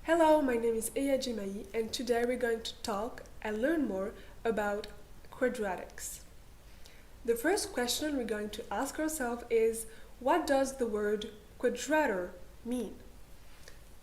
Hello, my name is Eya Djemai and today we're going to talk and learn more about quadratics. The first question we're going to ask ourselves is, what does the word quadrator mean?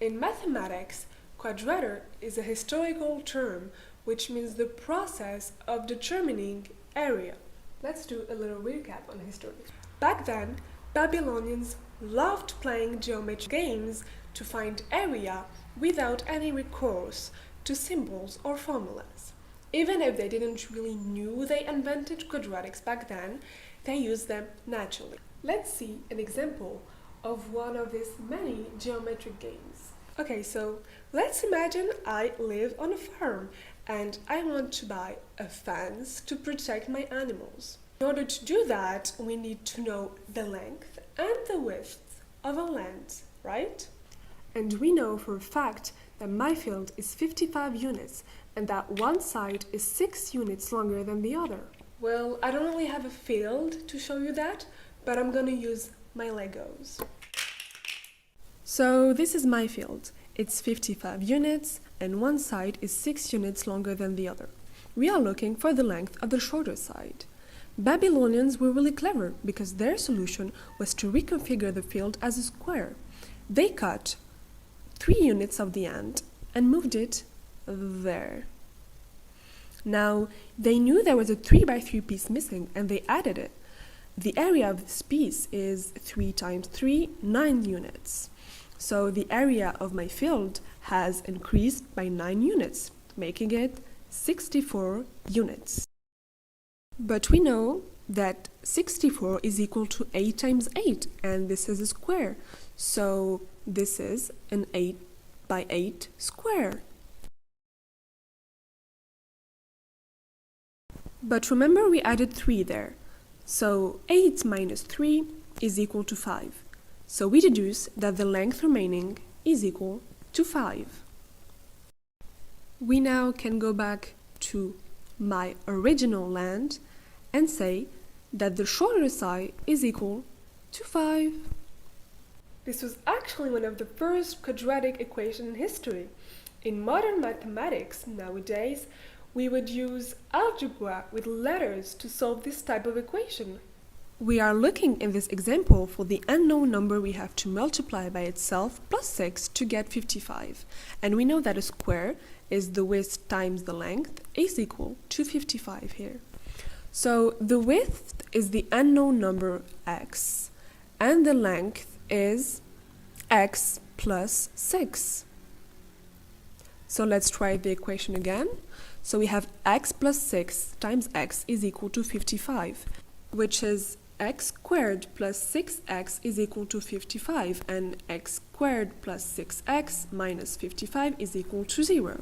In mathematics, quadrator is a historical term which means the process of determining area. Let's do a little recap on history. Back then, Babylonians loved playing geometric games to find area without any recourse to symbols or formulas. Even if they didn't really knew they invented quadratics back then, they used them naturally. Let's see an example of one of these many geometric games. Okay, so let's imagine I live on a farm and I want to buy a fence to protect my animals. In order to do that, we need to know the length and the width of a land, right? And we know for a fact that my field is 55 units and that one side is 6 units longer than the other. Well, I don't really have a field to show you that, but I'm gonna use my Legos. So this is my field. It's 55 units and one side is 6 units longer than the other. We are looking for the length of the shorter side. Babylonians were really clever because their solution was to reconfigure the field as a square. They cut 3 units of the end and moved it there. Now, they knew there was a 3 by 3 piece missing and they added it. The area of this piece is 3 times 3, 9 units. So the area of my field has increased by 9 units, making it 64 units. But we know that 64 is equal to 8 times 8, and this is a square. So this is an 8 by 8 square. But remember we added 3 there. So 8 minus 3 is equal to 5. So we deduce that the length remaining is equal to 5. We now can go back to my original land and say that the shorter side is equal to 5. This was actually one of the first quadratic equations in history. In modern mathematics nowadays, we would use algebra with letters to solve this type of equation. We are looking in this example for the unknown number we have to multiply by itself plus 6 to get 55. And we know that a square is the width times the length is equal to 55 here. So the width is the unknown number x, and the length is x plus 6. So let's try the equation again. So we have x plus 6 times x is equal to 55, which is x squared plus 6x is equal to 55, and x squared plus 6x minus 55 is equal to 0.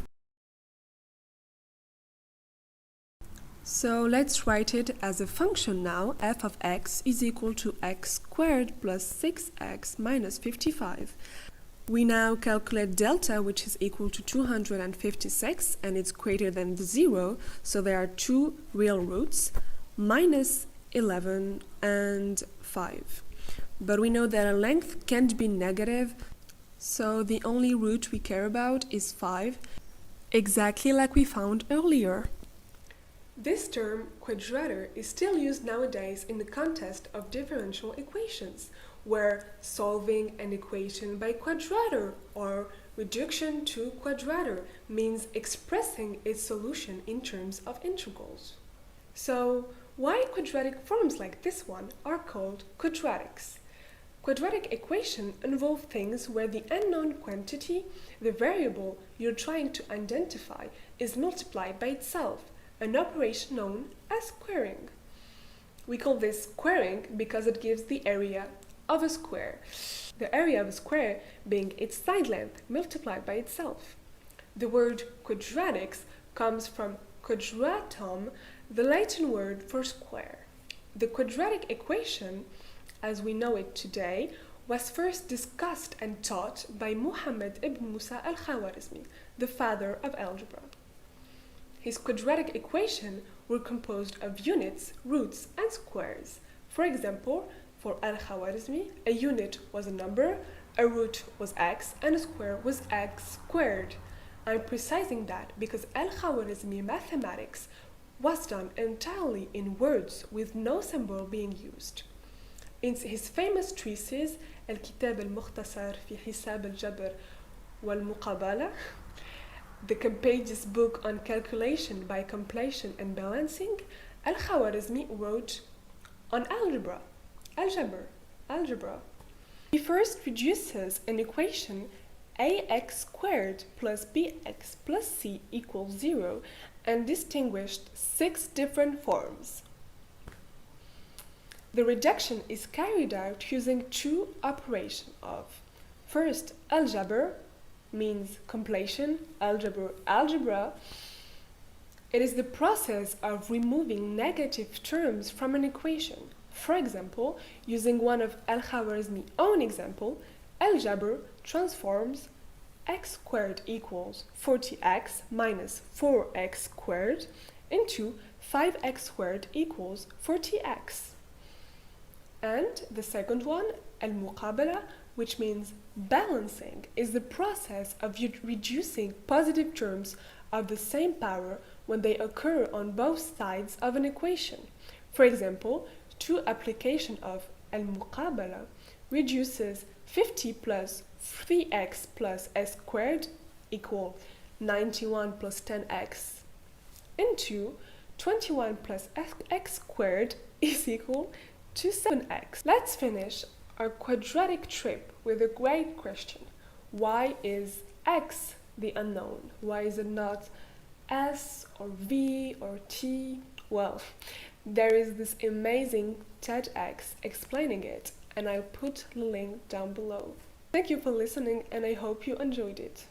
So let's write it as a function now. F of x is equal to x squared plus 6x minus 55. We now calculate delta, which is equal to 256, and it's greater than the 0, so there are 2 real roots, minus 11 and 5. But we know that a length can't be negative, so the only root we care about is 5, exactly like we found earlier. This term, quadrator, is still used nowadays in the context of differential equations, where solving an equation by quadrator or reduction to quadrator means expressing its solution in terms of integrals. So, why quadratic forms like this one are called quadratics? Quadratic equations involve things where the unknown quantity, the variable you're trying to identify, is multiplied by itself, an operation known as squaring. We call this squaring because it gives the area of a square, the area of a square being its side length multiplied by itself. The word quadratics comes from quadratum, the Latin word for square. The quadratic equation, as we know it today, was first discussed and taught by Muhammad ibn Musa al-Khwarizmi, the father of algebra. His quadratic equations were composed of units, roots, and squares. For example, for al-Khwarizmi, a unit was a number, a root was x and a square was x squared. I'm precising that because Al-Khwarizmi mathematics was done entirely in words with no symbol being used. In his famous treatise الكتاب المختصر في حساب الجبر والمقابلة, the pages book on calculation by completion and balancing, Al-Khwarizmi wrote on algebra. He first reduces an equation ax squared plus bx plus c equals 0 and distinguished 6 different forms. The reduction is carried out using two operations of, first, algebra means completion, algebra. It is the process of removing negative terms from an equation. For example, using one of Al-Khwarizmi's own example, algebra transforms x squared equals 40x minus 4x squared into 5x squared equals 40x. And the second one, al-muqabala, which means balancing, is the process of reducing positive terms of the same power when they occur on both sides of an equation. For example, two application of al-muqabala reduces 50 plus 3x plus s squared equal 91 plus 10x into 21 plus x squared is equal to 7x. Let's finish our quadratic trip with a great question. Why is x the unknown? Why is it not s or v or t? Well, there is this amazing TEDx explaining it, and I'll put the link down below. Thank you for listening, and I hope you enjoyed it.